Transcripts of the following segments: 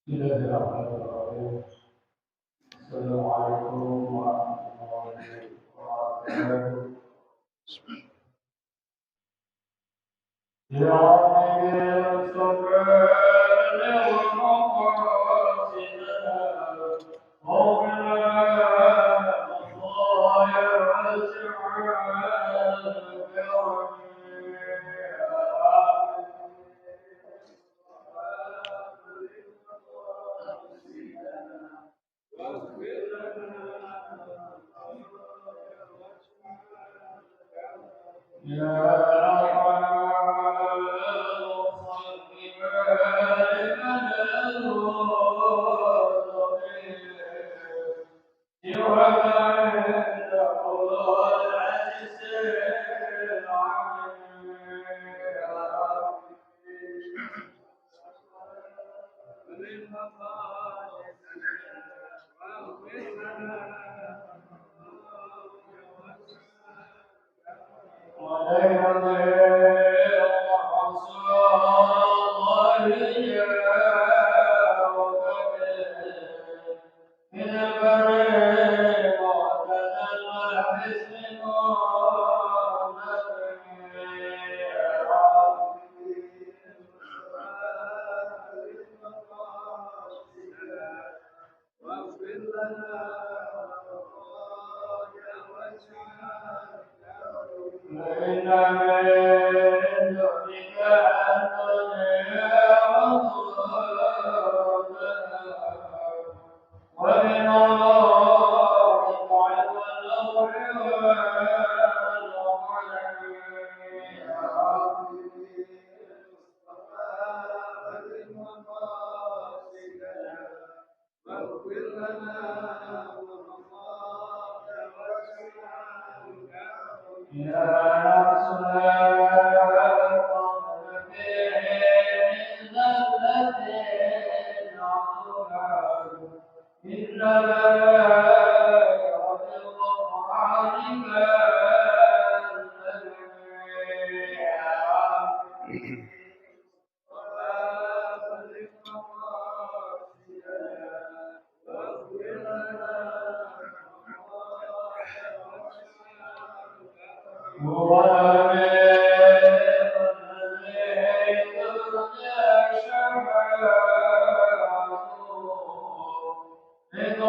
Bismillahirrahmanirrahim. Assalamualaikum warahmatullahi wabarakatuh. Ya Rabbi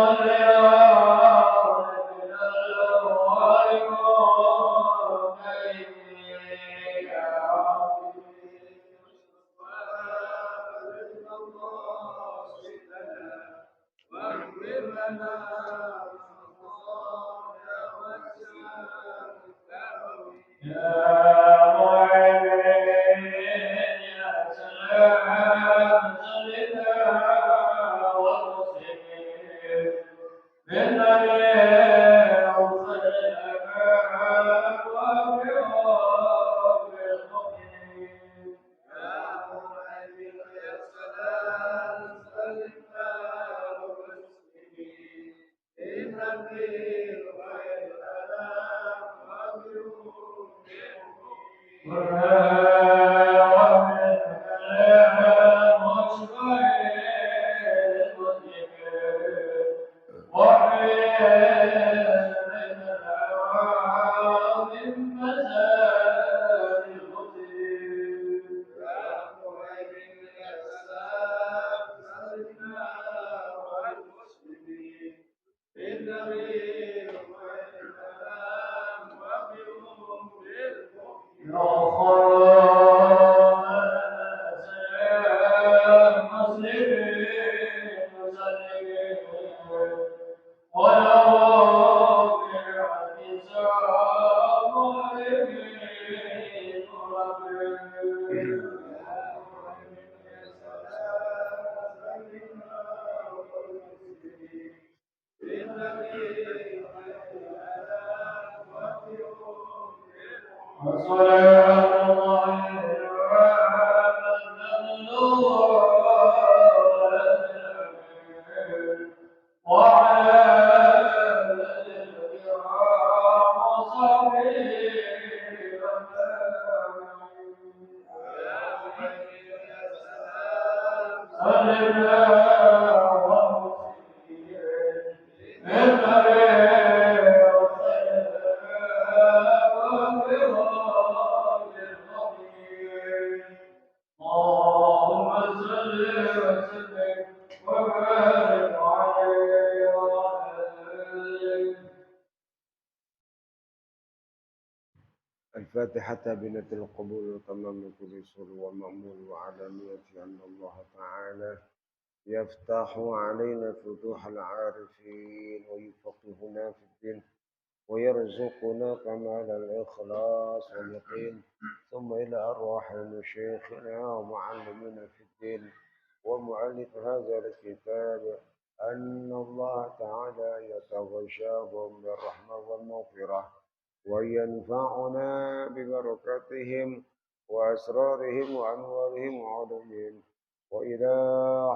salli wa اللهم صل وسلم وبارك عليه وعلى آله. الفاتحة بنية القبول وتمام كل سر ومأمول وعلى نية أن الله تعالى يفتح علينا فتوح العارفين ويفقهنا في الدين ويرزقنا كمال الإخلاص واليقين ثم إلى أرواح مشايخنا ومعلمنا في الدين ومؤلف هذا الكتاب أن الله تعالى يتغشاهم بالرحمة والمغفرة وينفعنا ببركاتهم وأسرارهم وأنوارهم وعلومهم وإلى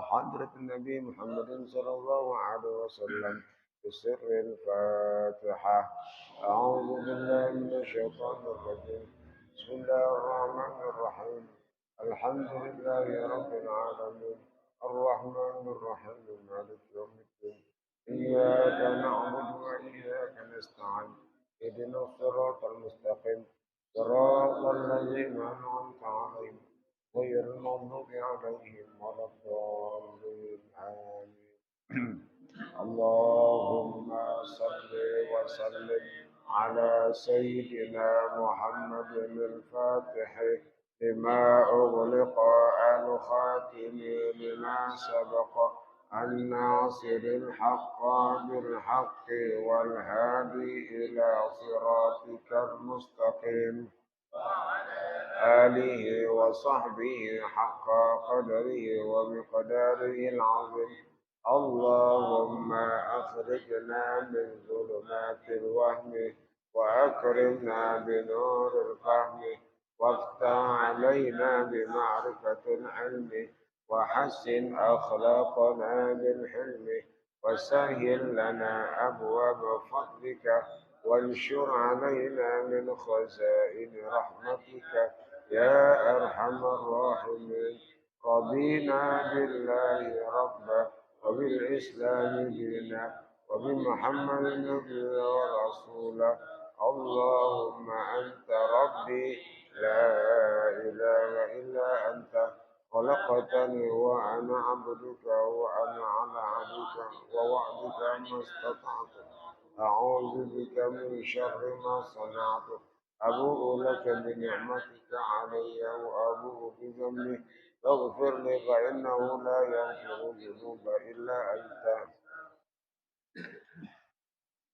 حضرة النبي محمد صلى الله عليه وسلم بسر الفاتحة. أعوذ بالله من الشيطان الرجيم. بسم الله الرحمن الرحيم. الحمد لله رب العالمين الرحمن الرحيم مالك يوم الدين إياك نعبد وإياك نستعين اهدنا الصراط المستقيم صراط الذين أنعمت عليهم غير المغضوب عليهم ولا الضالين آمين. اللهم صل وسلم على سيدنا محمد الفاتح لما أغلق الخاتم لما سبق الناصر الحق بالحق والهادي إلى صراطك المستقيم آله وصحبه حق قدره ومقداره العظيم. اللهم أخرجنا من ظلمات الوهم وأكرمنا بنور الفهم وافتح علينا بمعرفة العلم وحسن أخلاقنا بالحلم وسهل لنا أبواب فضلك وانشر علينا من خزائن رحمتك يا أرحم الراحمين. رضينا بالله ربا وبالإسلام دينا وبمحمد نبيا ورسولا. اللهم أنت ربي لا إله إلا أنت خلقتني وأنا عبدك وأنا على عهدك ووعدك ما استطعت. أعوذ بك من شر ما صنعت. أبوء لك بنعمتك علي وأبوء بذنبي فاغفر لي فإنه لا يغفر الذنوب إلا أنت.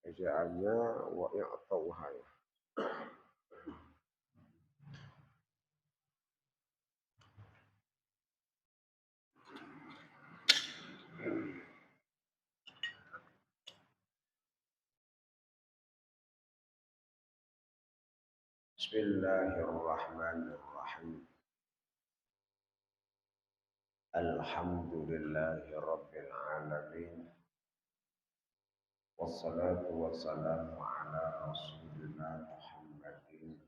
اجعلنا وإعطوها. بسم الله الرحمن الرحيم. الحمد لله رب العالمين والصلاة والسلام على رسولنا محمد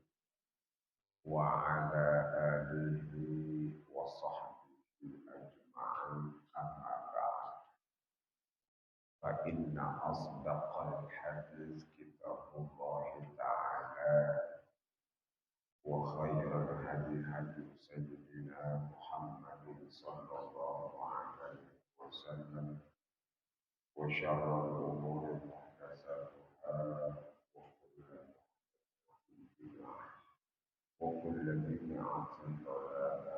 وعلى آله وصحبه أجمعين. أما بعد فإن أصدق الحديث كتاب الله تعالى وخير الهدي هدي سيدنا محمد صلى الله عليه وسلم وشر الأمور محدثاتها وكل بدعة ضلالة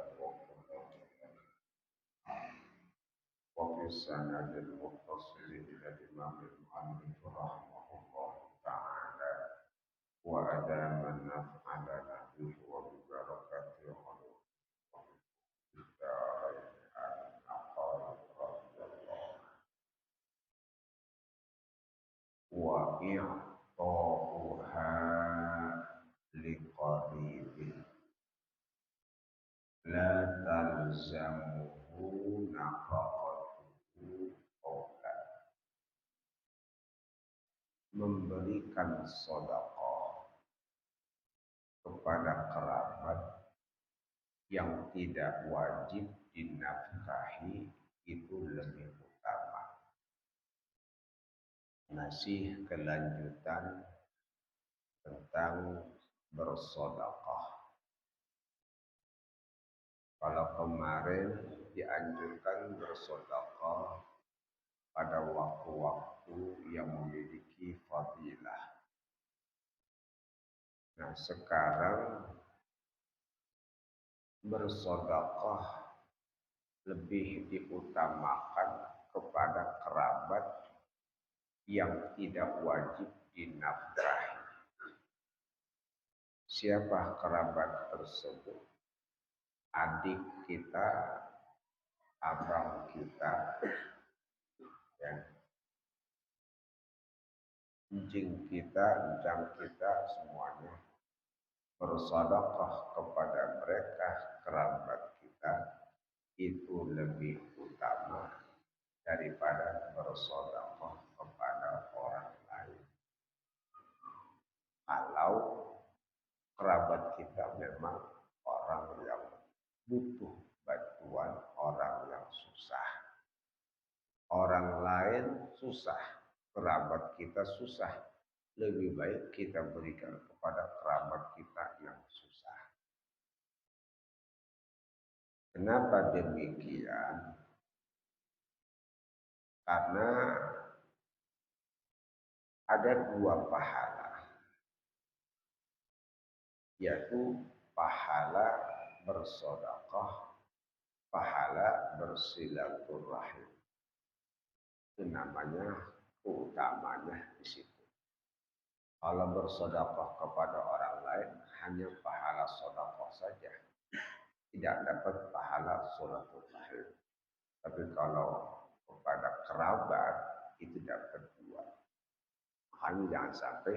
وفي السند المتصل إلى الإمام المؤلف رحمه الله تعالى وأدام النفع لنا به وببركة علومه في الدارين آمين. قال رضي الله وإعطاؤها لقريب لا تلزمه nafaqatuhu qawla. Memberikan sedekah kepada kerabat yang tidak wajib dinafkahi itu lebih utama. Masih kelanjutan tentang bersedekah. Kalau kemarin dianjurkan bersedekah pada waktu-waktu yang memiliki fadilah. Nah, sekarang bersedekah lebih diutamakan kepada kerabat yang tidak wajib dinafkahi. Siapa kerabat tersebut? Adik kita, abang kita, ya, encing kita, encang kita, semuanya bersedekah kepada mereka kerabat kita itu lebih utama daripada bersedekah kepada orang lain. Kalau kerabat kita memang orang yang butuh bantuan, orang yang susah. Orang lain susah, kerabat kita susah. Lebih baik kita berikan kepada kerabat kita yang susah. Kenapa demikian? Karena ada dua pahala, yaitu pahala bersedekah, pahala bersilaturahim. Itu namanya utamanya di situ. Kalau bersedekah kepada orang lain hanya pahala sedekah saja, tidak dapat pahala silaturahim. Tapi kalau kepada kerabat itu dapat dua. Makanya jangan sampai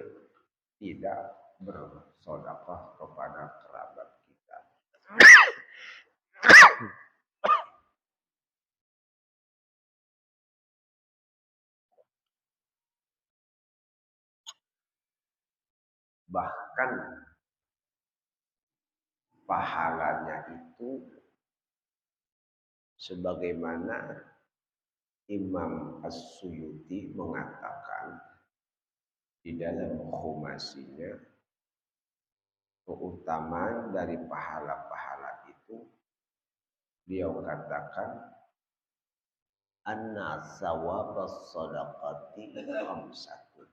tidak bersedekah kepada kerabat kita. Bahkan pahalanya itu sebagaimana Imam As-Suyuti mengatakan di dalam khumasinya, keutamaan dari pahala-pahala itu, beliau katakan anna sawabas sadaqati khamsatun.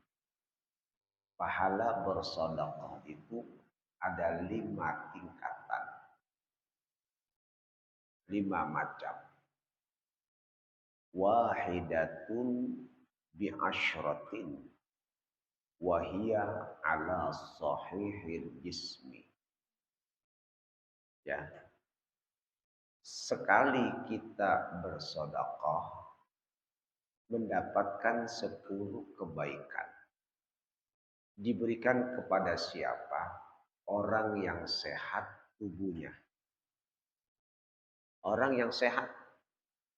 Pahala bersedekah itu ada 5 tingkatan, 5 macam. Wahidatun bi asyratin wahia ala sahihil jismi. Ya. Sekali kita bersedekah mendapatkan 10 kebaikan. Diberikan kepada siapa? Orang yang sehat tubuhnya. Orang yang sehat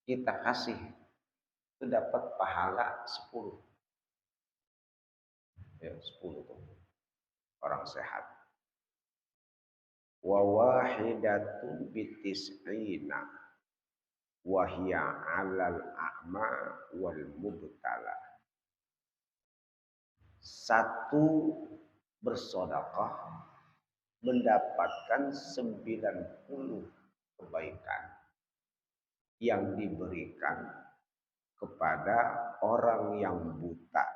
kita kasih itu dapat pahala 10. Ya, 10 tuh. Orang sehat. Wa wahidatun bitis'ina wa hiya 'alal a'ma wal mubtala. Satu bersedekah mendapatkan 90 kebaikan yang diberikan kepada orang yang buta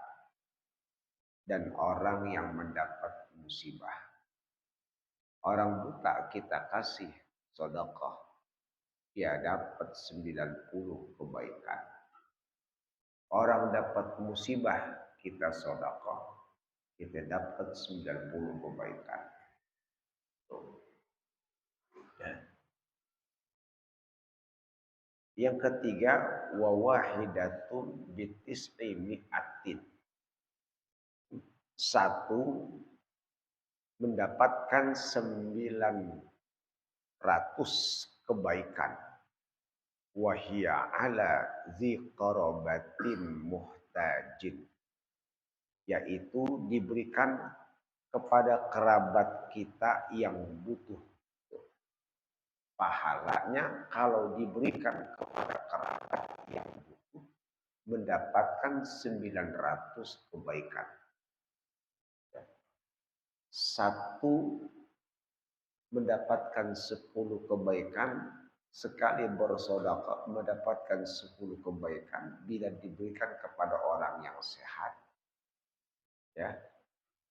dan orang yang mendapat musibah. Orang buta kita kasih sedekah, dia dapat 90 kebaikan. Orang dapat musibah, kita sedekah, kita dapat 90 kebaikan. Ya. Yang ketiga, wa wahidatun bitis'i mi'atin. Satu mendapatkan 900 kebaikan. Wahia ala ziqarabatin muhtajin. Yaitu diberikan kepada kerabat kita yang butuh. pahalanya kalau diberikan kepada kerabat yang butuh mendapatkan 900 kebaikan. Satu mendapatkan 10 kebaikan, sekali bersedekah mendapatkan 10 kebaikan bila diberikan kepada orang yang sehat. Ya.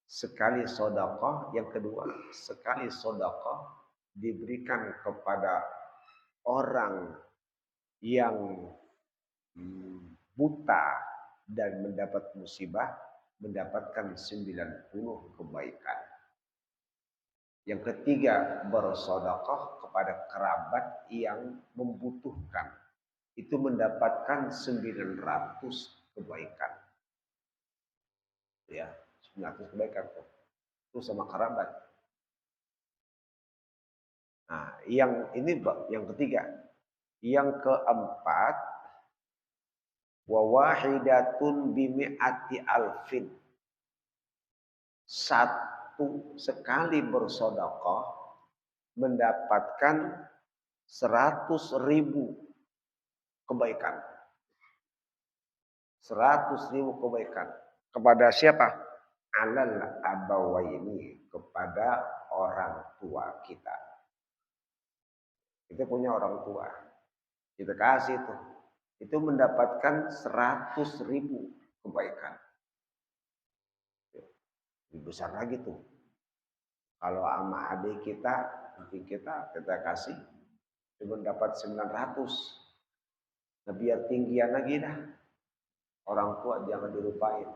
Sekali sedekah, yang kedua, sekali sedekah diberikan kepada orang yang buta dan mendapat musibah, mendapatkan 90 kebaikan. Yang ketiga, bersedekah kepada kerabat yang membutuhkan. Itu mendapatkan 900 kebaikan. Ya, 900 kebaikan. Itu sama kerabat. Nah, yang ini yang ketiga. Yang keempat, wa wahidatun bimi'ati alfin. Satu sekali bersedekah mendapatkan 100.000 kebaikan. 100.000 kebaikan. Kepada siapa? Alal abawaini, kepada orang tua kita. Kita punya orang tua. Kita kasih itu. Itu mendapatkan 100.000 kebaikan. Lebih besar lagi tuh. Kalau sama adik kita, nanti kita kasih, cuma dapat 900. Nah, biar tinggian lagi dah. Orang tua jangan dilupain.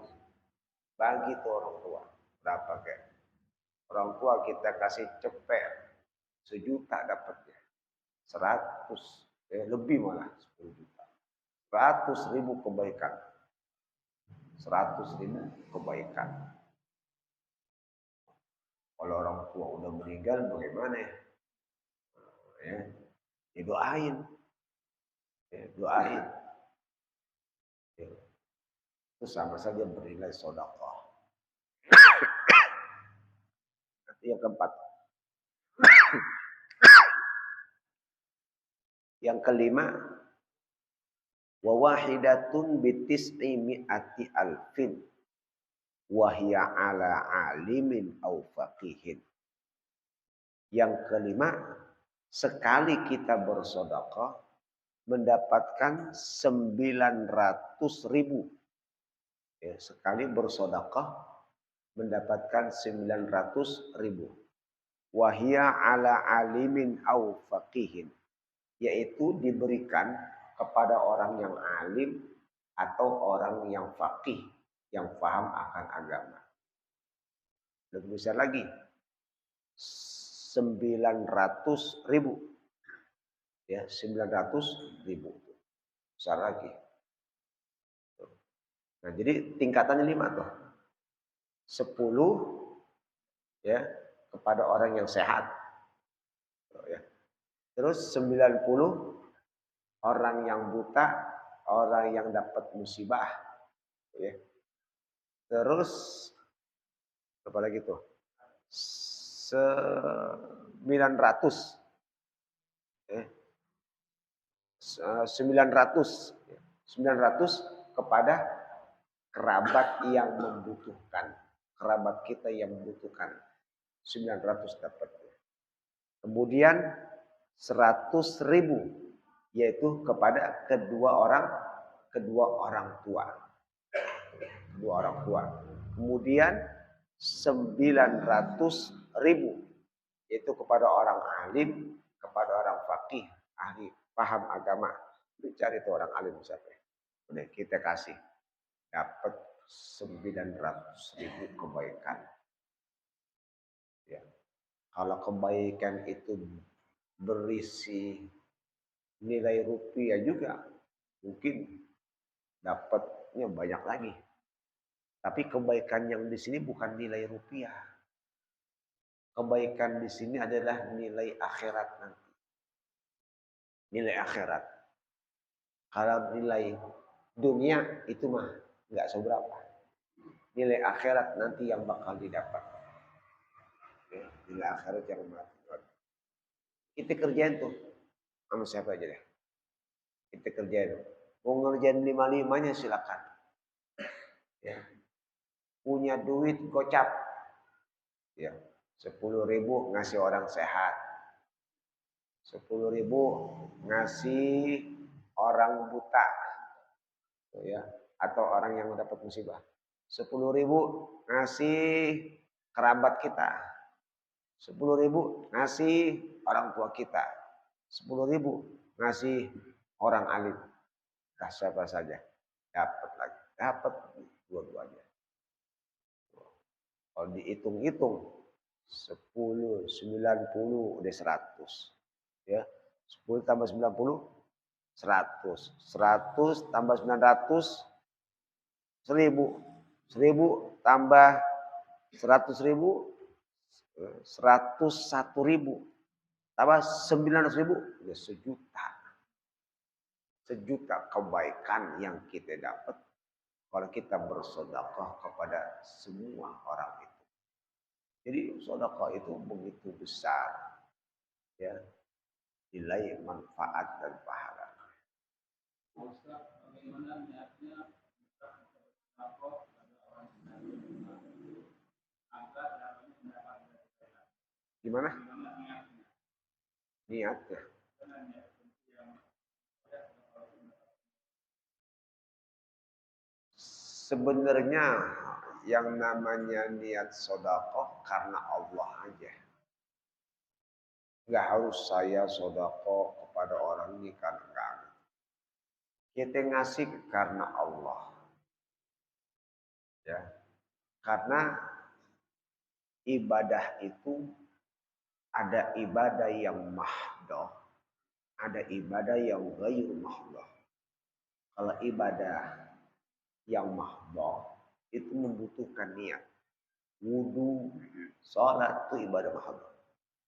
Bagi tuh orang tua. Berapa kayak? Orang tua kita kasih cepet. 1 juta dapatnya. 100. Lebih malah 10 juta. 100.000 kebaikan. 100.000 kebaikan. Kalau orang tua udah meninggal bagaimana ya? Doain. Doain. Itu sama saja bernilai sedekah. Yang keempat. Yang kelima, wa wahidatun bitis'i mi'ati alfin wa hiya ala alimin au faqihin. Yang kelima, sekali kita bersedekah mendapatkan 900.000. Sekali bersedekah mendapatkan 900.000. Wa hiya ala alimin au faqihin. Yaitu diberikan kepada orang yang alim atau orang yang faqih, yang paham akan agama. Lebih besar lagi, 900.000. Ya, 900.000. Besar lagi. Nah, jadi tingkatannya 5 tuh. 10 ya kepada orang yang sehat. Ya. Terus 90 orang yang buta, orang yang dapat musibah. Ya. Terus apa lagi tuh? 900. 900 kepada kerabat yang membutuhkan. Kerabat kita yang membutuhkan. 900 dapatnya. Kemudian 100.000 yaitu kepada kedua orang tua. Kedua orang tua. Kemudian 900.000 yaitu kepada orang alim, kepada orang faqih, ahli paham agama. Cari itu orang alim siapa. Udah kita kasih. Dapat 900.000 kebaikan. Ya. Kalau kebaikan itu berisi nilai rupiah juga, mungkin dapatnya banyak lagi. Tapi kebaikan yang di sini bukan nilai rupiah. Kebaikan di sini adalah nilai akhirat nanti. Nilai akhirat. Kalau nilai dunia itu mah nggak seberapa. Nilai akhirat nanti yang bakal didapat. Nilai akhirat yang bakal. Kita kerjain tuh sama siapa aja deh. Kita kerjain. Mau ngerjain 5-5-nya silakan. Ya. Punya duit gocap. Ya. 10.000 ngasih orang sehat. 10.000 ngasih orang buta. Ya. Atau orang yang dapat musibah. 10.000 ngasih kerabat kita. 10.000 ngasih orang tua kita. 10.000 ngasih orang alim. Nah, siapa saja dapat lagi, dapat dua-duanya. Kalau dihitung-hitung 10, 90 udah 100. Ya. 10 tambah 90 100. 100 tambah 900 1000. 1000 tambah 100.000 101.000 tambah 900.000 udah sejuta. Sejuta kebaikan yang kita dapat kalau kita bersedekah kepada semua orang itu. Jadi sedekah itu begitu besar ya nilai manfaat dan pahala. Gimana? Niatnya. Sebenarnya yang namanya niat sedekah karena Allah aja. Enggak harus saya sedekah kepada orang ini karena enggak. Kita ngasih karena Allah. Ya. Karena ibadah itu ada ibadah yang mahdoh, ada ibadah yang ghairu mahdoh. Kalau ibadah yang mahdoh itu membutuhkan niat. Wudu, sholat itu ibadah mahdoh.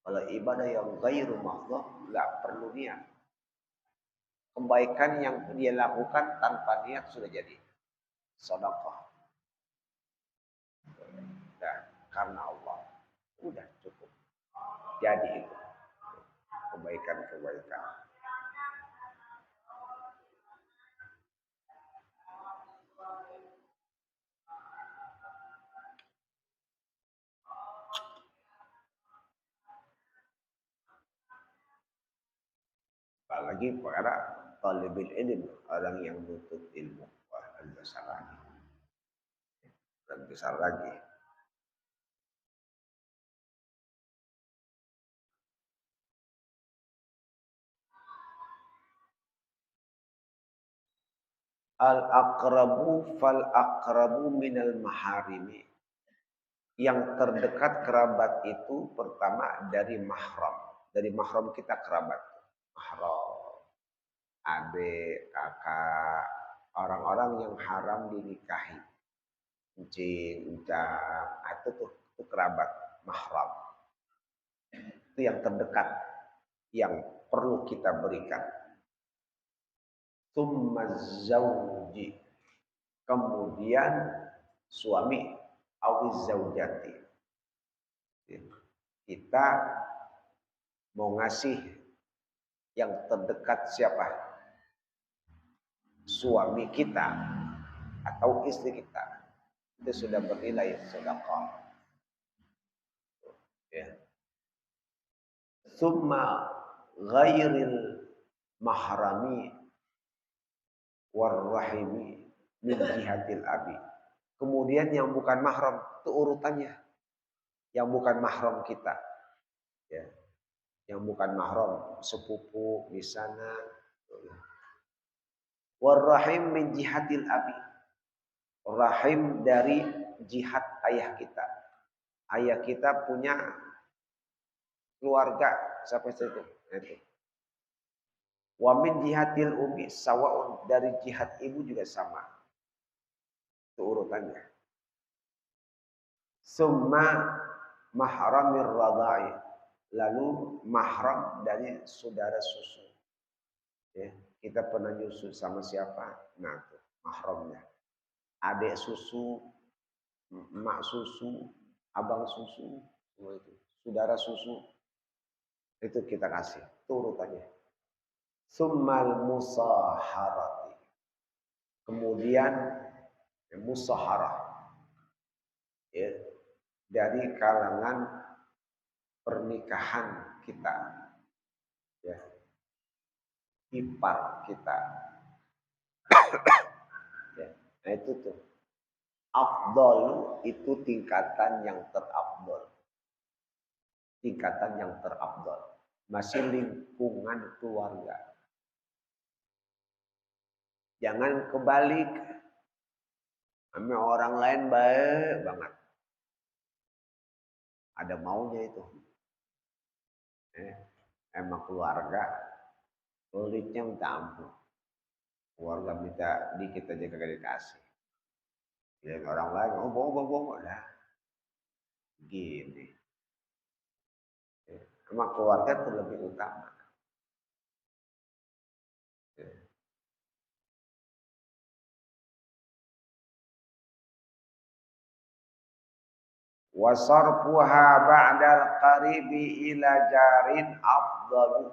Kalau ibadah yang ghairu mahdoh nggak perlu niat. Kebaikan yang dia lakukan tanpa niat sudah jadi sedekah. Dan karena Allah udah cukup. Jadi itu kebaikan-kebaikan. Apalagi para talibul ilm, orang yang menuntut ilmu. Wah, lebih besar lagi. Lebih besar lagi. Al-aqrabu fal-aqrabu minal maharimi. Yang terdekat kerabat itu pertama dari mahram. Dari mahram kita kerabat. Mahram. Adik, kakak, orang-orang yang haram dinikahi. Encing, ucap, itu kerabat, mahram. Itu yang terdekat, yang perlu kita berikan. Tsumma zauji. Kemudian suami, awiz zaujati. Kita mau ngasih yang terdekat siapa? Suami kita atau istri kita. Itu sudah bernilai sedekah. Ya. Summa ghairil mahrami warrahimi min jihatil abi. Kemudian yang bukan mahram, itu urutannya. Yang bukan mahram kita. Ya. Yang bukan mahram, sepupu di sana. Warrahim min jihatil abi. Rahim dari jihad ayah kita. Ayah kita punya keluarga siapa itu? Itu. Wa min jihatil umi sawaun, dari jihad ibu juga sama. Itu urutannya. Summa mahramir radai. Lalu mahram dari saudara susu. Ya, kita pernah nyusu sama siapa? Nah, itu mahramnya. Adik susu, emak susu, abang susu, semua itu. Saudara susu. Itu kita kasih, turut aja. Summal musaharati. Kemudian musaharah. Ya, dari kalangan pernikahan kita. Ya, ipar kita. Ya, nah itu tuh. Afdol itu tingkatan yang terafdol. Tingkatan yang terafdol. Masih lingkungan keluarga. Jangan kebalik. Sama orang lain baik banget. Ada maunya itu. Emang keluarga. Pelitnya minta ampun. Keluarga minta dikit aja kagak dikasih. Ya orang lain, oh bohong. Dah. Gini. Emang keluarga itu lebih utama. Wasarfuha ba'dal qaribi ila jarin afdalu.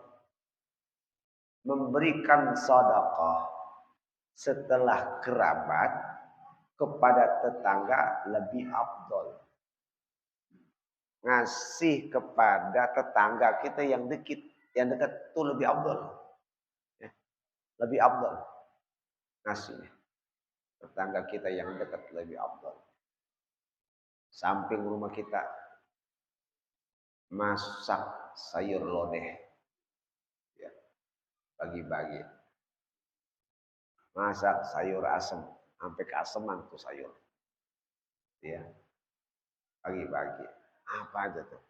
Memberikan sedekah setelah kerabat kepada tetangga lebih afdal. Ngasih kepada tetangga kita yang dekat itu lebih afdal. Ya, lebih afdal. Ngasih tetangga kita yang dekat lebih afdal. Samping rumah kita masak sayur lodeh, ya, bagi-bagi. Masak sayur asem, sampai keaseman tuh sayur, ya, bagi-bagi. Apa aja tuh,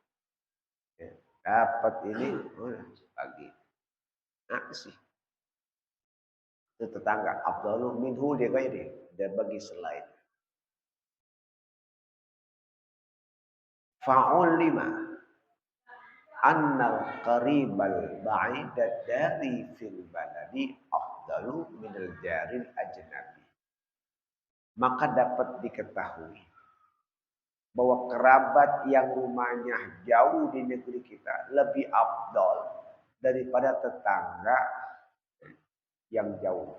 ya. Dapat ini, bagi. Ngasih. Itu tetangga, afdalu minhu dia kayak dia bagi selain. Fa'ul 5 annal qaribal ba'idat dari fil baladi afdalu minal jaril ajnabi. Maka dapat diketahui bahwa kerabat yang rumahnya jauh di negeri kita lebih afdal daripada tetangga yang jauh.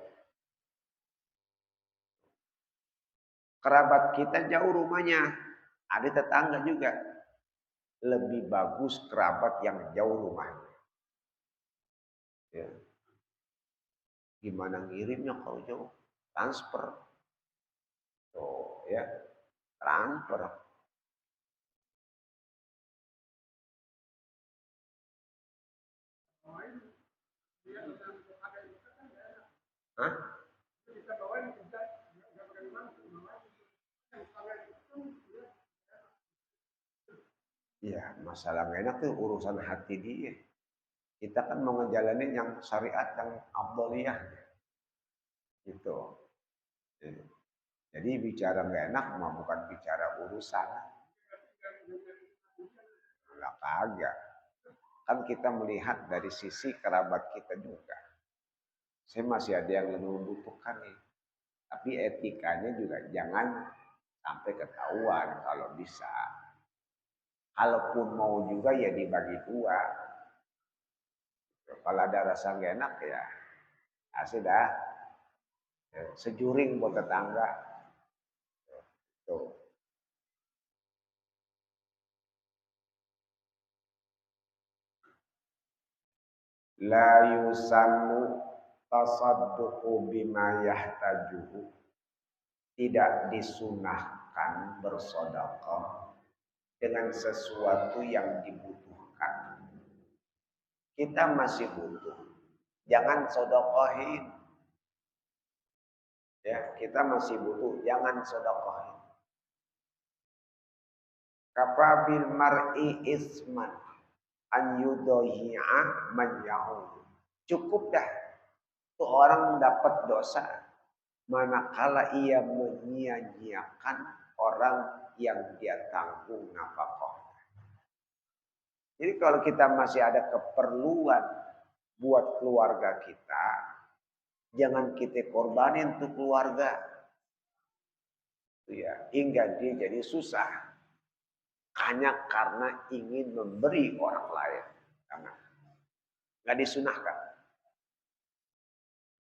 Kerabat kita jauh rumahnya, ada tetangga juga. Lebih bagus kerabat yang jauh rumahnya. Ya. Gimana ngirimnya kalau jauh? Transfer. Oh, ya. Transfer. Hah? Ya, masalah gak enak tuh urusan hati dia. Kita kan mau ngejalanin yang syariat, yang afdaliyah. Gitu. Jadi bicara gak enak mah bukan bicara urusan. Enggak kagak. Kan kita melihat dari sisi kerabat kita juga. Saya masih ada yang lebih membutuhkan nih. Tapi etikanya juga jangan sampai ketahuan kalau bisa. Kalaupun mau juga ya dibagi dua. Kalau ada rasa gak enak ya sudah. Sejuring buat tetangga. Tuh. La yusannu tasadduqu bima yahtajuhu. Tidak disunahkan bersedekah dengan sesuatu yang dibutuhkan. Kita masih butuh. Jangan sedekahin. Ya, kita masih butuh, jangan sedekahin. Kafabil mar'i isman an yudhi'a man ya'ud. Cukup dah tuh orang dapat dosa manakala ia menyia-nyiakan orang yang dia tanggung nafkah. Jadi kalau kita masih ada keperluan buat keluarga kita, jangan kita korbanin untuk keluarga. Ya, hingga dia jadi susah. Hanya karena ingin memberi orang lain. Jangan. nggak disunahkan.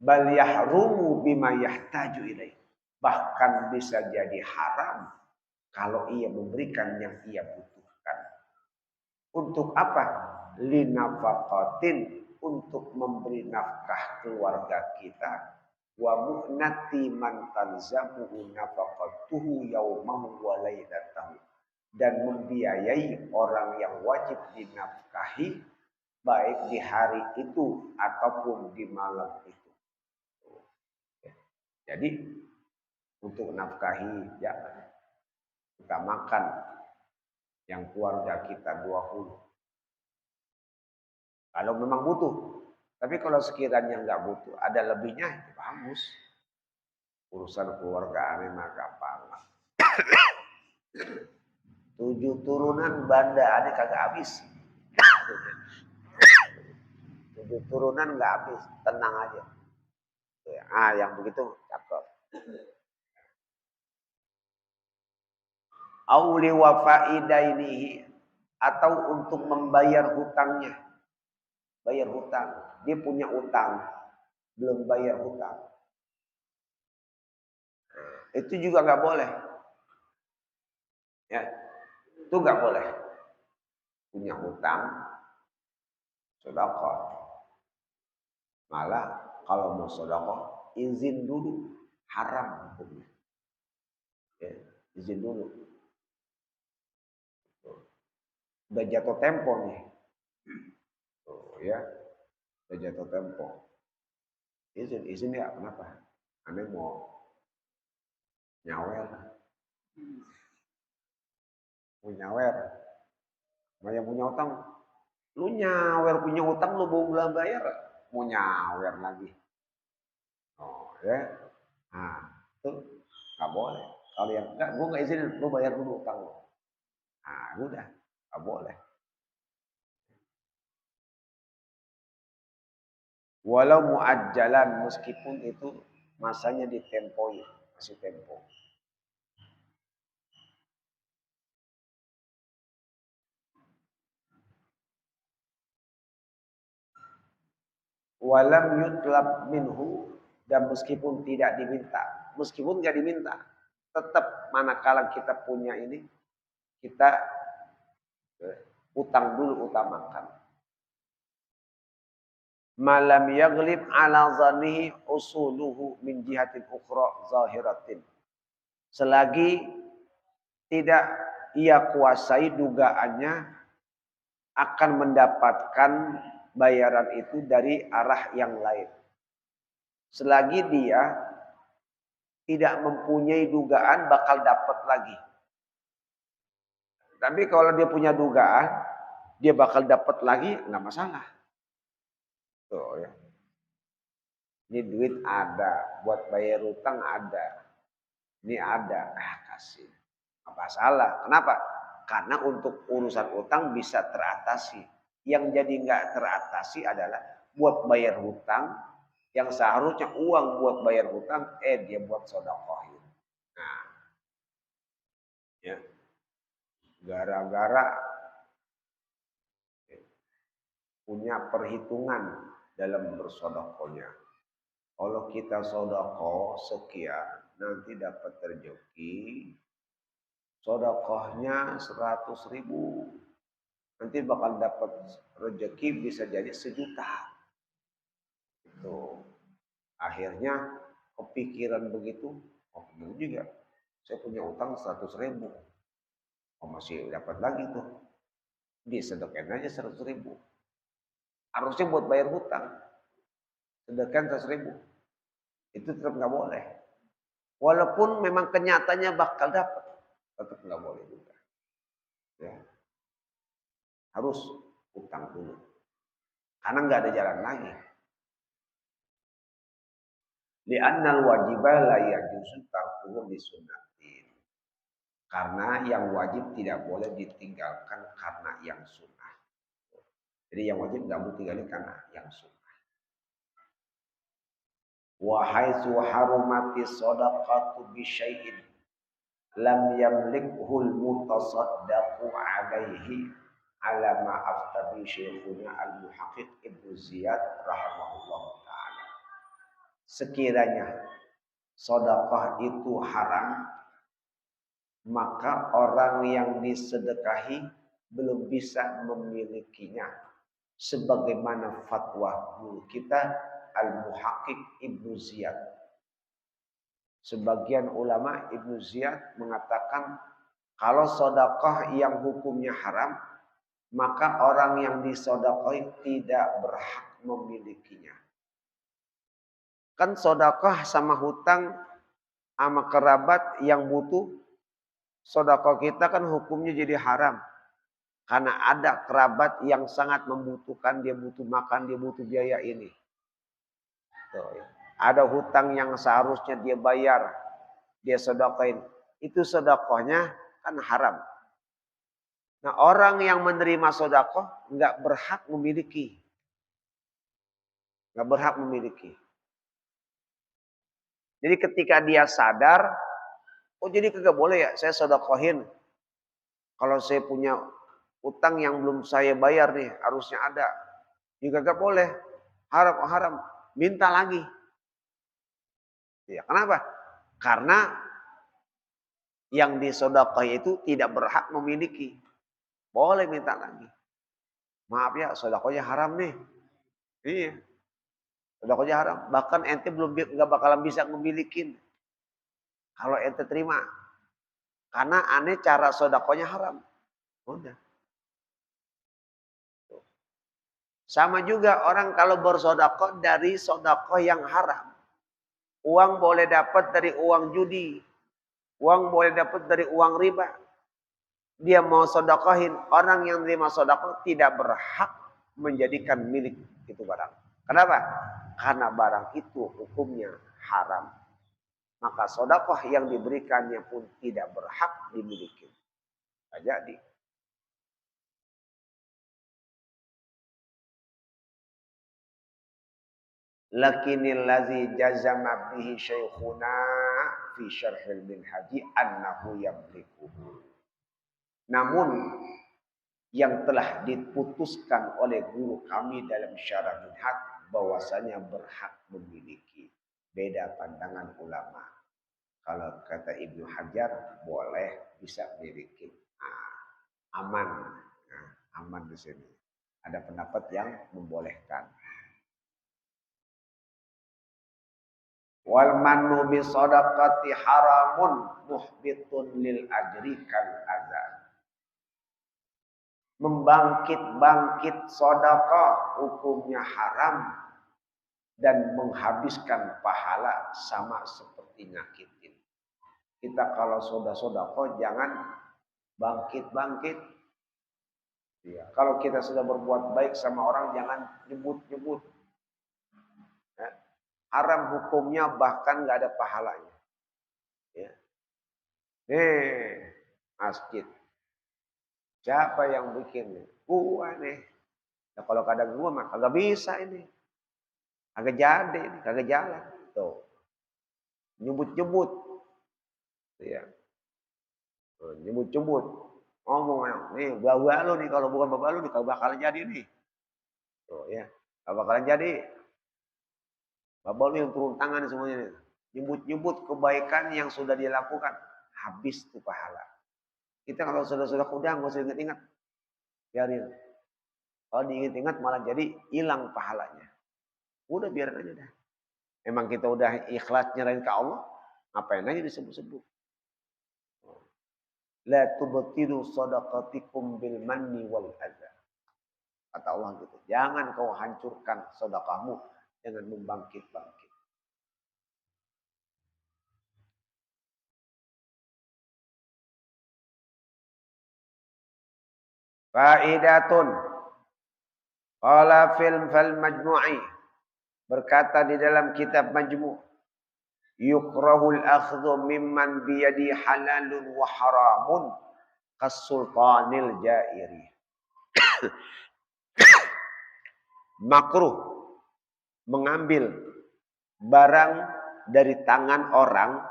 Bal yahrumu bima yahtaju ilaih. Bahkan bisa jadi haram kalau ia memberikan yang ia butuhkan. Untuk apa? Linafaqatin, untuk memberi nafkah keluarga kita. Wa mu'nati man tanzamuhu nafaqatuhu yaumahu wa lailatahu. Dan membiayai orang yang wajib dinafkahi baik di hari itu ataupun di malam itu. Jadi untuk nafkahi jangan kita makan yang keluarga kita 20. Kalau memang butuh. Tapi kalau sekiranya nggak butuh, ada lebihnya, itu bagus. Urusan keluarga aneh mah gampang. 7 turunan banda aneh kagak habis. 7 turunan nggak habis, tenang aja. Yang begitu cakep. Auli wa faidainihi, atau untuk membayar hutangnya. Bayar hutang. Dia punya utang, belum bayar hutang. Itu juga nggak boleh. Ya, itu nggak boleh. Punya hutang, sedekah. Malah kalau mau sedekah, izin dulu, haram hukumnya. Ya, izin dulu. Udah jatuh tempo nih. Ya, udah jatuh tempo. Izin ya, kenapa? Aneh mau nyawer. Mau nyawer. Mau yang punya utang, lu nyawer punya utang lu belum bayar, mau nyawer lagi. Oh ya, nah itu nggak boleh. Kalau yang enggak, gue nggak izinin, lu bayar dulu utang lu. Nah udah, nggak boleh. Walau muajjalan, meskipun itu masanya ditempoi, masih tempo. Walam yutlab minhu, dan meskipun tidak diminta, meskipun nggak diminta, tetap manakala kita punya ini, kita utang dulu utamakan. Malam yaglib ala zanihi usuluhu min jihatin ukhra zahiratin. Selagi tidak ia kuasai dugaannya akan mendapatkan bayaran itu dari arah yang lain. Selagi dia tidak mempunyai dugaan bakal dapat lagi. Tapi kalau dia punya dugaan, dia bakal dapat lagi, nggak masalah. Tuh ya. Ini duit ada, buat bayar utang ada. Ini ada, kasih. Apa salah? Kenapa? Karena untuk urusan utang bisa teratasi. Yang jadi nggak teratasi adalah buat bayar hutang, yang seharusnya uang buat bayar hutang, dia buat sedekah. Nah, ya. Gara-gara punya perhitungan dalam bersedekahnya. Kalau kita sedekah sekian, nanti dapat rezeki, sedekahnya 100.000. Nanti bakal dapat rezeki bisa jadi 1.000.000. Itu. Akhirnya kepikiran begitu, oh benar juga. Saya punya utang 100.000. Oh masih dapat lagi tuh. Disedekahin aja 100.000. Harusnya buat bayar hutang. Sedekahkan 100.000. Itu tetap nggak boleh. Walaupun memang kenyataannya bakal dapat, tetap nggak boleh juga. Ya. Harus utang dulu. Karena nggak ada jalan lagi. Li'annal wajibah la yajuzu tarkuhu lisunnatin. Karena yang wajib tidak boleh ditinggalkan karena yang sunnah. Jadi yang wajib nggak boleh tinggalin karena yang sunnah. Wa haitsu harumati shadaqatu bi syai'in lam yamlikhul mutasaddaqu alaihi ala ma aftabi syekhuna al-muhaqqiq Ibnu Ziyad rahimahullah ta'ala. Sekiranya sedekah itu haram, maka orang yang disedekahi belum bisa memilikinya. Sebagaimana fatwa guru kita Al-Muhaqqiq Ibnu Ziyad. Sebagian ulama Ibnu Ziyad mengatakan kalau sedekah yang hukumnya haram, maka orang yang disodokoi tidak berhak memilikinya. Kan sedekah sama hutang sama kerabat yang butuh, sedekah kita kan hukumnya jadi haram. Karena ada kerabat yang sangat membutuhkan, dia butuh makan, dia butuh biaya ini. Tuh, ya. Ada hutang yang seharusnya dia bayar, dia sedekahin. Itu sedekahnya kan haram. Nah, orang yang menerima sedekah nggak berhak memiliki. Nggak berhak memiliki. Jadi ketika dia sadar, oh jadi kagak boleh ya saya sedekahin. Kalau saya punya utang yang belum saya bayar nih, harusnya ada. Juga gak boleh. Haram. Minta lagi. Ya, kenapa? Karena yang disodokoi itu tidak berhak memiliki. Boleh minta lagi. Maaf ya, sodakonya haram nih. Iya. Sodakonya haram. Bahkan ente belum gak bakalan bisa memiliki. Kalau ente terima. Karena aneh cara sodakonya haram. Udah. Sama juga orang kalau bersodakoh dari sodakoh yang haram. Uang boleh dapat dari uang judi. Uang boleh dapat dari uang riba. Dia mau sodakohin. Orang yang terima sodakoh tidak berhak menjadikan milik itu barang. Kenapa? Karena barang itu hukumnya haram. Maka sodakoh yang diberikannya pun tidak berhak dimiliki. Nah, jadi lakinil ladzi jazama bihi syekhuna fi syarhil minhaji annahu yamlikuhu. Namun yang telah diputuskan oleh guru kami dalam syarah minhaj bahwasanya berhak memiliki. Beda pandangan ulama. Kalau kata Ibnu Hajar boleh bisa memiliki. Aman. Nah, aman di sini. Ada pendapat yang membolehkan. Wal mannu bi shadaqati haramun muhbitun lil ajri kal azan. Membangkit-bangkit sedekah hukumnya haram dan menghabiskan pahala sama seperti nyakitin. Kita kalau sedekah jangan bangkit-bangkit. Ya, kalau kita sudah berbuat baik sama orang jangan nyebut-nyebut. Ya. Haram hukumnya bahkan nggak ada pahalanya. Ya. Masjid. Siapa yang bikin? Gua nih. Nah, kalau kadang gua mah kagak bisa ini. Kagak jadi ini, kagak jalan. Tuh. Nyebut-nyebut. Ya. Nyebut-nyebut. Ngomong, nih bawa lu nih, kalau bukan bawa lu nih kagak bakalan jadi nih. Tuh ya. Kagak bakalan jadi. Bapak lu yang turun tangan semuanya nih. Nyebut-nyebut kebaikan yang sudah dia lakukan. Habis tuh pahala. Kita kalau sudah udah nggak usah ingat-ingat. Biarin. Kalau diingat-ingat malah jadi hilang pahalanya. Udah biarin aja dah. Emang kita udah ikhlas nyerahin ke Allah. Ngapain aja disebut-sebut. La tubtilu sadaqatikum bil manni wal adza. Kata Allah gitu. Jangan kau hancurkan sedekahmu dengan membangkit-bangkit. Faidatun. Qala fal majmu'i. Berkata di dalam kitab Majmu'. Yukrahul akhdhu mimman biyadi halalun wa haramun. Kasultanil jairi. Makruh. Mengambil barang dari tangan orang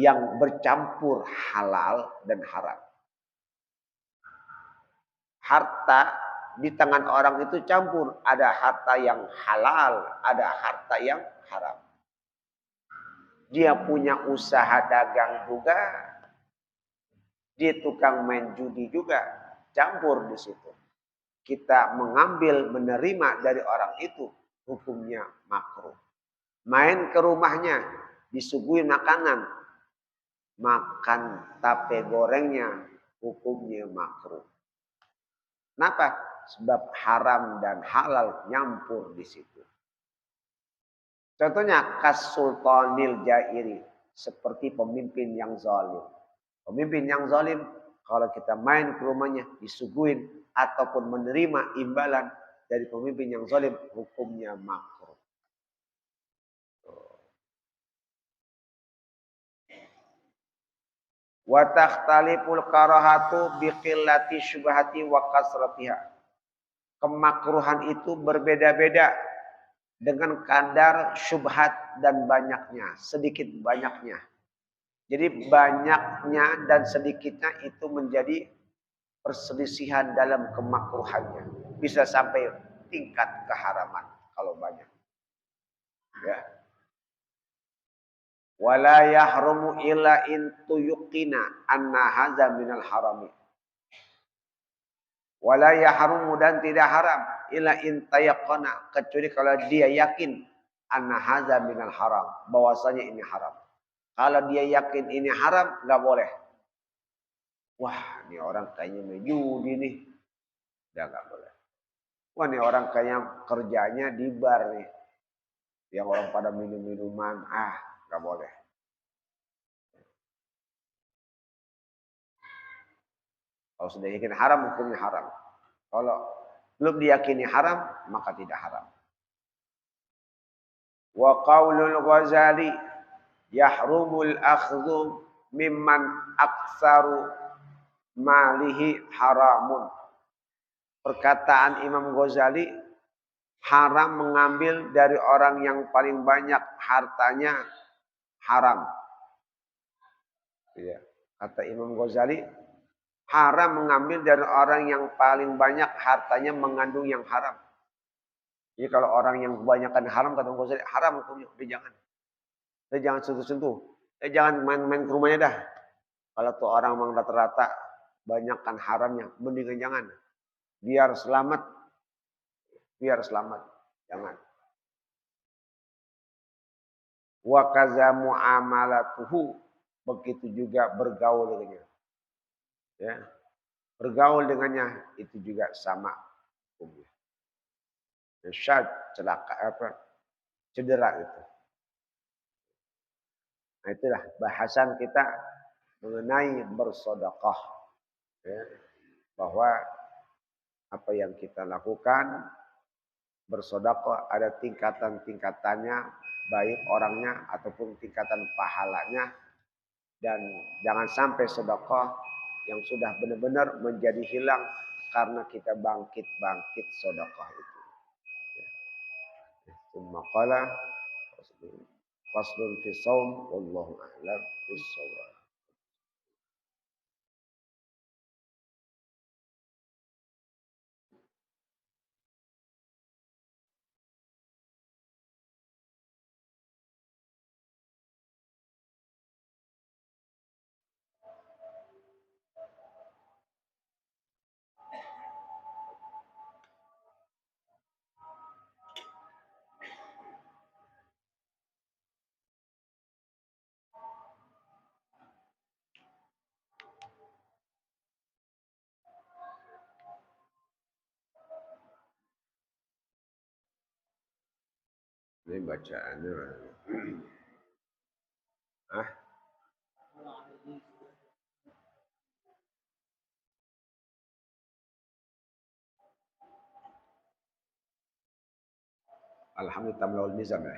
yang bercampur halal dan haram. harta di tangan orang itu campur. Ada harta yang halal, ada harta yang haram. Dia punya usaha dagang juga, dia tukang main judi juga, campur di situ. Kita mengambil, menerima dari orang itu, hukumnya makruh. Main ke rumahnya, disuguhi makanan, makan tape gorengnya, hukumnya makruh. Kenapa? Sebab haram dan halal nyampur di situ. Contohnya kas sultanil jairi, seperti pemimpin yang zalim. Pemimpin yang zalim, kalau kita main ke rumahnya, disuguhin ataupun menerima imbalan dari pemimpin yang zalim, hukumnya makruh. Wa takhtaliful karahatu biqillati syubhati wa kasratiha. Kemakruhan itu berbeda-beda dengan kadar syubhat dan banyaknya, sedikit banyaknya. Jadi banyaknya dan sedikitnya itu menjadi perselisihan dalam kemakruhannya. Bisa sampai tingkat keharaman kalau banyak. Ya. Wala yahrumu illa in tuyuqina anna hadza minal harami. Wala yahrumu dan tidak haram illa in tayaqqana, kecuali kalau dia yakin anna hadza minal haram, bahwasanya ini haram. Kalau dia yakin ini haram, enggak boleh. Wah, ini orang kayaknya menjudi nih. Udah enggak boleh. Wah, ini orang kayaknya kerjanya di bar nih. Yang orang pada minum-minuman, enggak boleh. Kalau sudah yakin haram, hukumnya haram. Kalau belum diyakini haram, maka tidak haram. Wa qaulul Ghazali yahrumul akhdhu mimman aksaru malihi haramun. Perkataan Imam Ghazali, haram mengambil dari orang yang paling banyak hartanya, haram. Ya. Kata Imam Ghazali, haram mengambil dari orang yang paling banyak hartanya mengandung yang haram. Jadi kalau orang yang kebanyakan haram, kata Imam Ghazali, haram hukumnya. Udah jangan. Udah jangan sentuh-sentuh. Jangan main-main ke rumahnya dah. Kalau tuh orang memang rata-rata banyakkan haramnya, mendingan jangan. Biar selamat. Biar selamat. Jangan. Wa kaza muamalatuhu, begitu juga bergaul dengannya. Ya. Bergaul dengannya itu juga sama hukumnya. Syad, celaka cedera itu. Nah, itulah bahasan kita mengenai bersedekah. Ya. Bahwa apa yang kita lakukan bersedekah ada tingkatan-tingkatannya, baik orangnya ataupun tingkatan pahalanya, dan jangan sampai sedekah yang sudah benar-benar menjadi hilang karena kita bangkit sedekah itu. Maqala faslun fi shaum wallahu a'lam bis-shawab. Ini bacaannya. Alhamdulillah tamlaul mizan ya.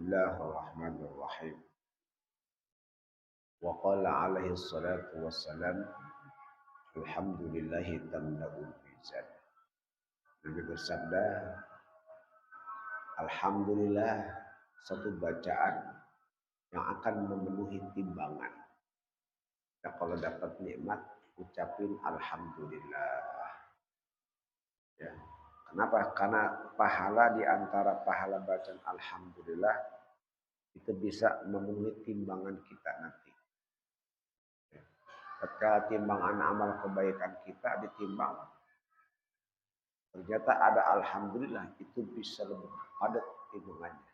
Bismillahirrahmanirrahim. Wa qala alaihi salatu wassalam, alhamdulillahi tamla'ul mizan. Nabi bersabda, alhamdulillah satu bacaan yang akan memenuhi timbangan. Ya, kalau dapat nikmat, ucapin alhamdulillah. Ya. Kenapa? Karena pahala di antara pahala bacaan alhamdulillah itu bisa memenuhi timbangan kita nanti. Ketika timbangan amal kebaikan kita ditimbang, ternyata ada alhamdulillah, itu bisa lebih padat timbangannya.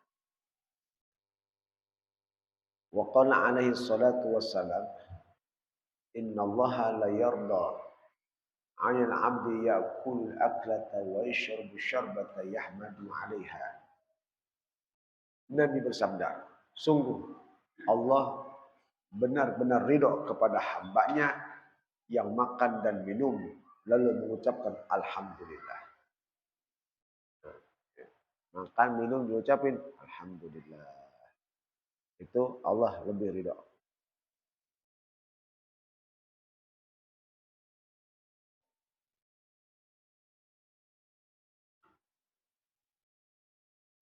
Wa qala alaihi salatu wassalam, innallaha la yarda 'anil 'abdi ya'kul aklata wa yashrabu syarbata yahmadu 'alaiha. Nabi bersabda, sungguh Allah benar-benar ridho kepada hambanya yang makan dan minum lalu mengucapkan alhamdulillah. Makan minum diucapin alhamdulillah. Itu Allah lebih ridho.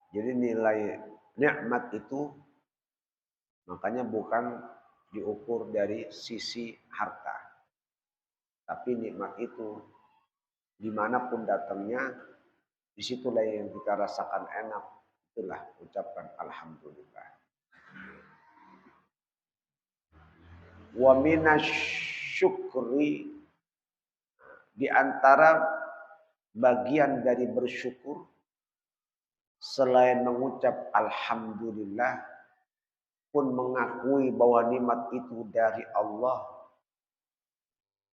Jadi nilai nikmat itu makanya bukan diukur dari sisi harta. Tapi nikmat itu dimanapun datangnya, disitulah yang kita rasakan enak. Itulah ucapkan alhamdulillah. Wa minasyukri, di antara bagian dari bersyukur selain mengucap alhamdulillah pun mengakui bahwa nikmat itu dari Allah,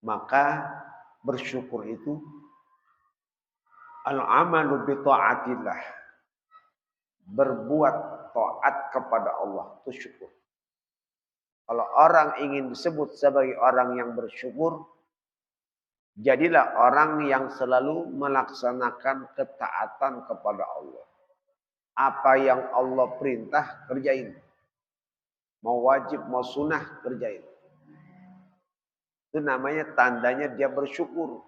maka bersyukur itu al-amalu bi ta'atillah, berbuat taat kepada Allah, itu syukur. Kalau orang ingin disebut sebagai orang yang bersyukur, jadilah orang yang selalu melaksanakan ketaatan kepada Allah. Apa yang Allah perintah, kerjain. Mau wajib, mau sunnah, kerjain. Itu namanya tandanya dia bersyukur.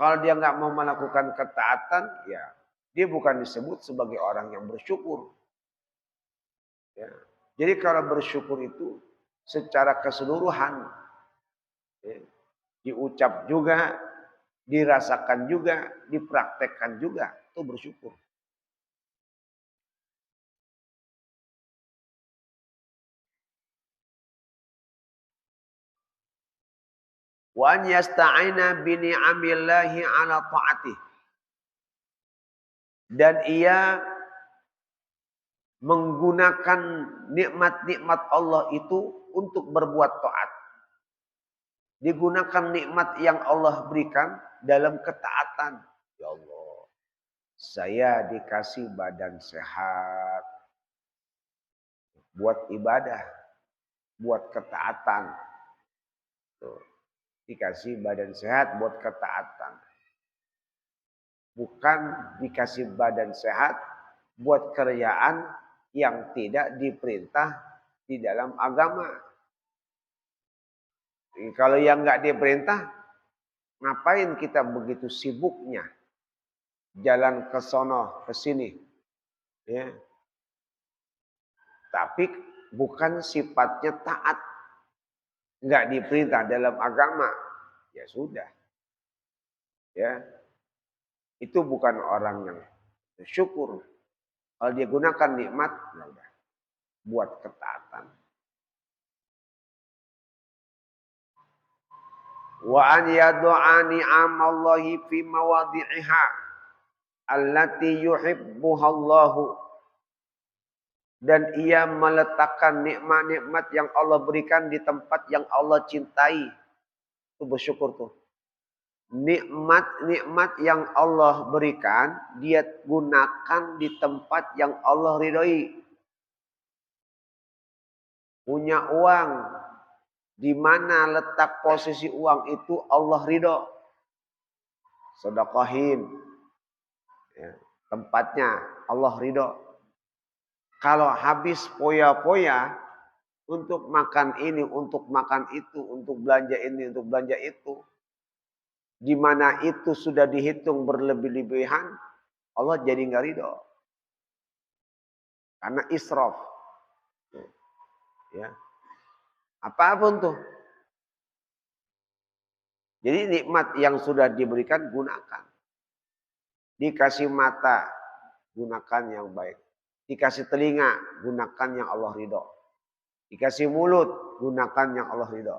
Kalau dia nggak mau melakukan ketaatan, ya dia bukan disebut sebagai orang yang bersyukur. Ya. Jadi kalau bersyukur itu secara keseluruhan, ya, diucap juga, dirasakan juga, dipraktekkan juga. tuh bersyukur. Wa an yasta'ina bi ni'amillahi ala ta'atih. Dan ia menggunakan nikmat-nikmat Allah itu untuk berbuat taat. Digunakan nikmat yang Allah berikan dalam ketaatan. Ya Allah, saya dikasih badan sehat buat ibadah, buat ketaatan. Tuh. Dikasih badan sehat buat ketaatan. Bukan dikasih badan sehat buat kerjaan yang tidak diperintah di dalam agama. Kalau yang nggak diperintah, ngapain kita begitu sibuknya jalan ke sono ke sini, ya? Tapi bukan sifatnya taat, nggak diperintah dalam agama, ya sudah, ya itu bukan orang yang bersyukur. Kalau dia gunakan nikmat, ya udah, buat ketaatan. Wa an yadu'a ni'amallahi fi mawadhi'iha allati yuhibbuhallahu, dan ia meletakkan nikmat-nikmat yang Allah berikan di tempat yang Allah cintai. Itu bersyukur tuh. Nikmat-nikmat yang Allah berikan, dia gunakan di tempat yang Allah ridhoi. Punya uang, di mana letak posisi uang itu Allah ridho. Sedekahin. Ya, tempatnya Allah ridho. Kalau habis poya-poya untuk makan ini, untuk makan itu, untuk belanja ini, untuk belanja itu, di mana itu sudah dihitung berlebih-lebihan, Allah jadi nggak ridho. Karena israf. Ya. Apapun tuh. Jadi nikmat yang sudah diberikan gunakan. Dikasih mata, gunakan yang baik. Dikasih telinga, gunakan yang Allah ridho. Dikasih mulut, gunakan yang Allah ridho.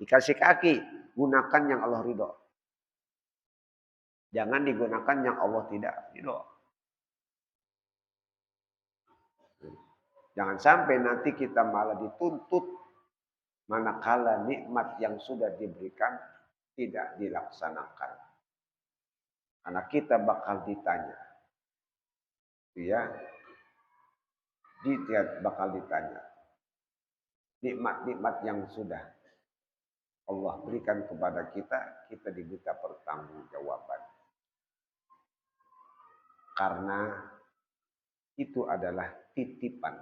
Dikasih kaki, gunakan yang Allah ridho. Jangan digunakan yang Allah tidak ridho. Jangan sampai nanti kita malah dituntut manakala nikmat yang sudah diberikan tidak dilaksanakan. Karena kita bakal ditanya. Ya, dia bakal ditanya. Nikmat-nikmat yang sudah Allah berikan kepada kita, kita diminta pertanggungjawaban. Karena itu adalah titipan.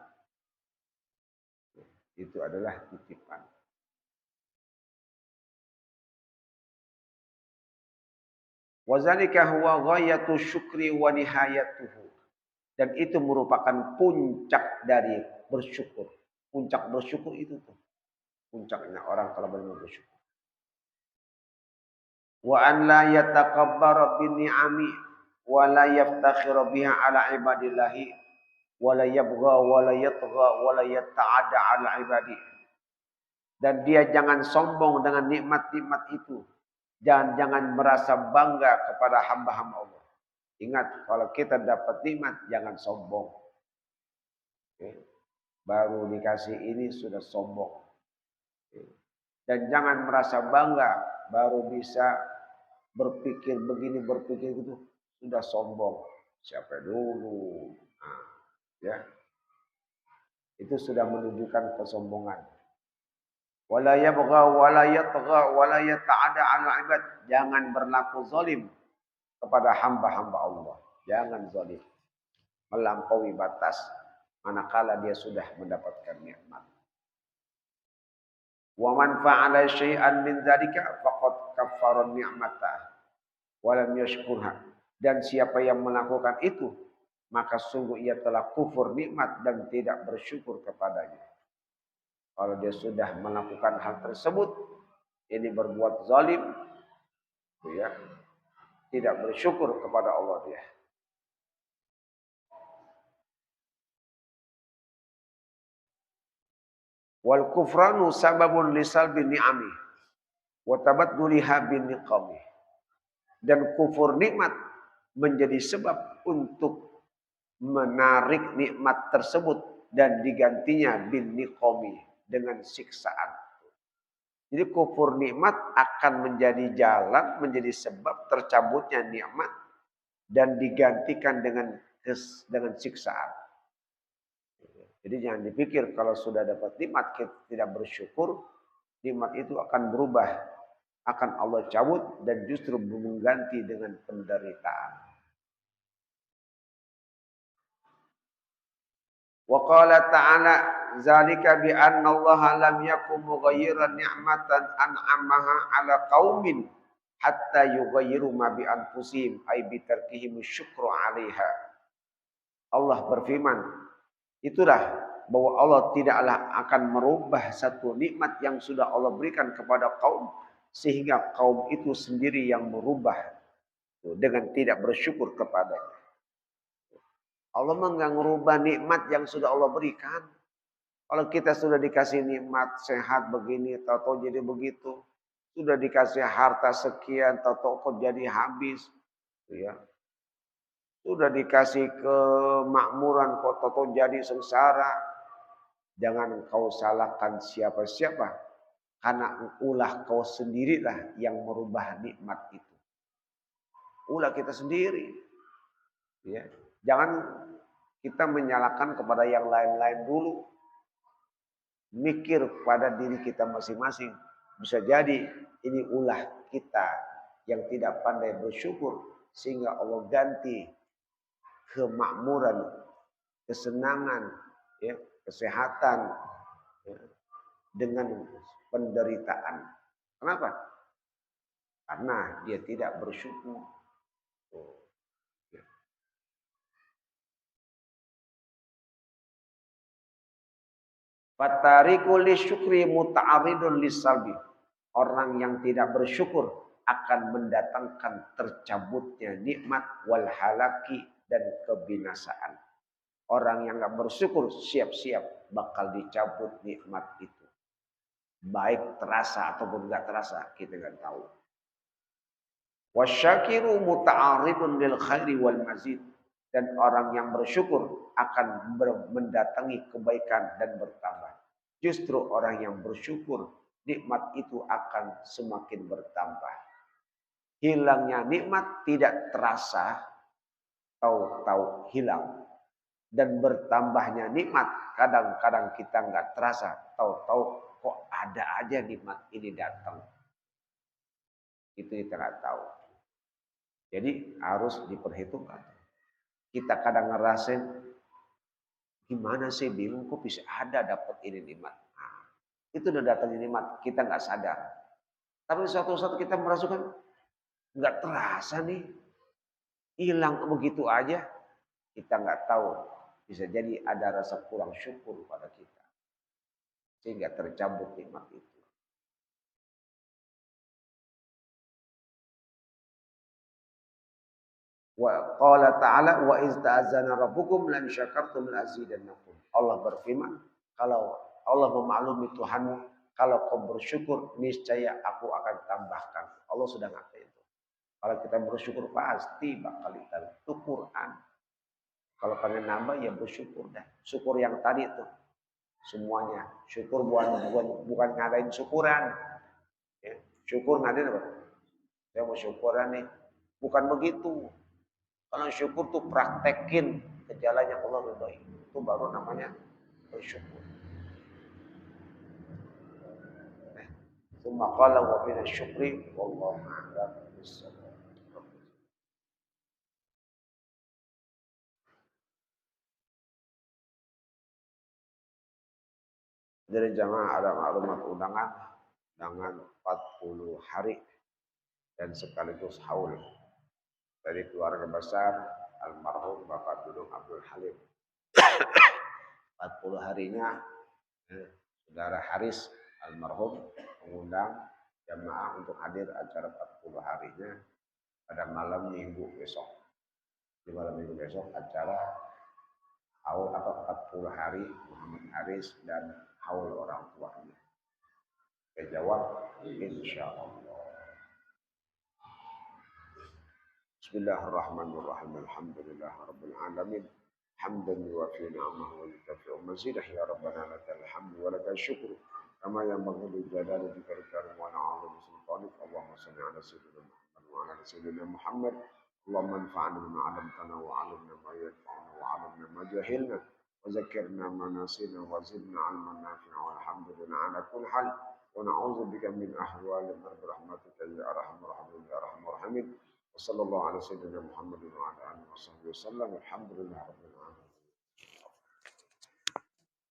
Itu adalah titipan. Wazalika huwa ghayatu syukri wa nihayatuhu. Dan itu merupakan puncak dari bersyukur. Puncak bersyukur itu tuh. Puncaknya orang kalau benar bersyukur. Wa an la yatakabbara bin ni'ami wa la yaftakhira biha ala ibadillahi wa la yabgha wa la yatgha wa la yata'adda ala ibadi. Dan dia jangan sombong dengan nikmat-nikmat itu. Jangan merasa bangga kepada hamba-hamba Allah. Ingat, kalau kita dapat nikmat, jangan sombong. Oke. Baru dikasih ini sudah sombong. Oke. Dan jangan merasa bangga, baru bisa berpikir begini, berpikir itu, sudah sombong. Siapa dulu? Nah, ya. Itu sudah menunjukkan kesombongan. Wala yabgha wala yatgha wala yata'adda 'ala 'ibad. Jangan berlaku zalim kepada hamba-hamba Allah. Jangan zalim. Melampaui batas manakala dia sudah mendapatkan nikmat. Wa man fa'ala syai'an min dzalika faqad kaffara ni'mata wa lam yashkurha. Dan siapa yang melakukan itu, maka sungguh ia telah kufur nikmat dan tidak bersyukur kepadanya. Kalau dia sudah melakukan hal tersebut, ini berbuat zalim, ya, tidak bersyukur kepada Allah dia. Wal kufranu sababun lisalbi ni'ami wa tabadduliha bin niqami. Dan kufur nikmat menjadi sebab untuk menarik nikmat tersebut dan digantinya bin niqami dengan siksaan. Jadi kufur nikmat akan menjadi jalan, menjadi sebab tercabutnya nikmat dan digantikan dengan siksaan. Jadi jangan dipikir kalau sudah dapat nikmat kita tidak bersyukur, nikmat itu akan berubah, akan Allah cabut dan justru mengganti dengan penderitaan. Wa qala ta'ala zalika bi anna Allah lam yakum mughayyiran ni'matan an'amaha 'ala qaumin hatta yughayyiru ma bi anfusihim ay bi tarkihim syukru 'alaiha. Allah berfirman, itulah bahwa Allah tidaklah akan merubah satu nikmat yang sudah Allah berikan kepada kaum sehingga kaum itu sendiri yang merubah dengan tidak bersyukur kepadanya. Allah enggak merubah nikmat yang sudah Allah berikan. Kalau kita sudah dikasih nikmat sehat begini, tahu-tahu jadi begitu. Sudah dikasih harta sekian, tahu-tahu kok jadi habis. Ya. Sudah dikasih kemakmuran, kok tahu-tahu jadi sengsara. Jangan kau salahkan siapa-siapa. Karena ulah kau sendirilah yang merubah nikmat itu. Ulah kita sendiri. Ya. Jangan kita menyalahkan kepada yang lain-lain dulu. Mikir pada diri kita masing-masing. Bisa jadi ini ulah kita yang tidak pandai bersyukur. Sehingga Allah ganti kemakmuran, kesenangan, ya, kesehatan ya, dengan penderitaan. Kenapa? Karena dia tidak bersyukur. Fatariku lisyukri muta'aridun lisalbi. Orang yang tidak bersyukur akan mendatangkan tercabutnya nikmat wal halaki dan kebinasaan. Orang yang nggak bersyukur siap-siap bakal dicabut nikmat itu. Baik terasa ataupun nggak terasa kita nggak tahu. Wasyakiru muta'aridun lil khairi wal mazid. Dan orang yang bersyukur akan mendatangi kebaikan dan bertambah. Justru orang yang bersyukur, nikmat itu akan semakin bertambah. Hilangnya nikmat tidak terasa, tahu-tahu hilang. Dan bertambahnya nikmat, kadang-kadang kita nggak terasa, tahu-tahu kok ada aja nikmat ini datang. Itu kita nggak tahu. Jadi harus diperhitungkan. Kita kadang ngerasain, gimana sih bingung kok bisa ada dapat ini nikmat. Nah, itu udah datang nikmat, kita nggak sadar. Tapi suatu saat kita merasakan, nggak terasa nih, hilang begitu aja. Kita nggak tahu, bisa jadi ada rasa kurang syukur pada kita. Sehingga tercabut nikmat itu. Wa qala ta'ala wa iz ta'azzana rabbukum lan syakartum la azidannakum. Allah berfirman, kalau Allah memaklumi Tuhanmu, kalau kau bersyukur niscaya aku akan tambahkan. Allah sudah ngatain itu. Kalau kita bersyukur pasti bakal ditambah. Itu Quran. Kalau pengen nambah ya bersyukur dah. Syukur yang tadi itu semuanya. Syukur bukan ngadain syukuran. Ya. Syukur ngadain apa? Saya mau syukuran nih. Bukan begitu. Kalau syukur tuh praktekin ke jalan yang Allah ridhoi. Itu baru namanya bersyukur. Tsumma qala wa min asy-syukri wallahu a'lam bis-shawab. Dari jamaah ada maklumat undangan dengan 40 hari dan sekaligus haul dari keluarga besar almarhum Bapak Dudung Abdul Halim. 40 harinya Saudara Haris almarhum mengundang jamaah untuk hadir acara 40 harinya pada malam minggu besok. Di malam minggu besok acara haul atau 40 hari Muhammad Haris dan haul orang tuanya. Saya jawab, insya Allah. Bismillahirrahmanirrahim. Alhamdulillah rabbil alamin. Hamdan yuwafi ni'amahu wa yukafi'u mazidah ya rabbana lakal hamdu wa lakal syukru. Kama yanbaghi li jalali dzikri karim wa na'udzu bisultanik. Allahumma shalli ala sayyidina Muhammad wa ala ali sayyidina Muhammad. Allahumma anfa'na bima 'allamtana wa 'allimna ma yanfa'una wa 'allimna ma jahilna wa zakkirna ma nasina wa zidna 'ilman nafi'a walhamdulillah ala kulli hal. Wa na'udzu bika min ahwali rahmatika ya arhamar rahimin ya arhamar rahimin. وصلى الله على سيدنا محمد وعلى اله وصحبه وسلم. الحمد لله رب العالمين.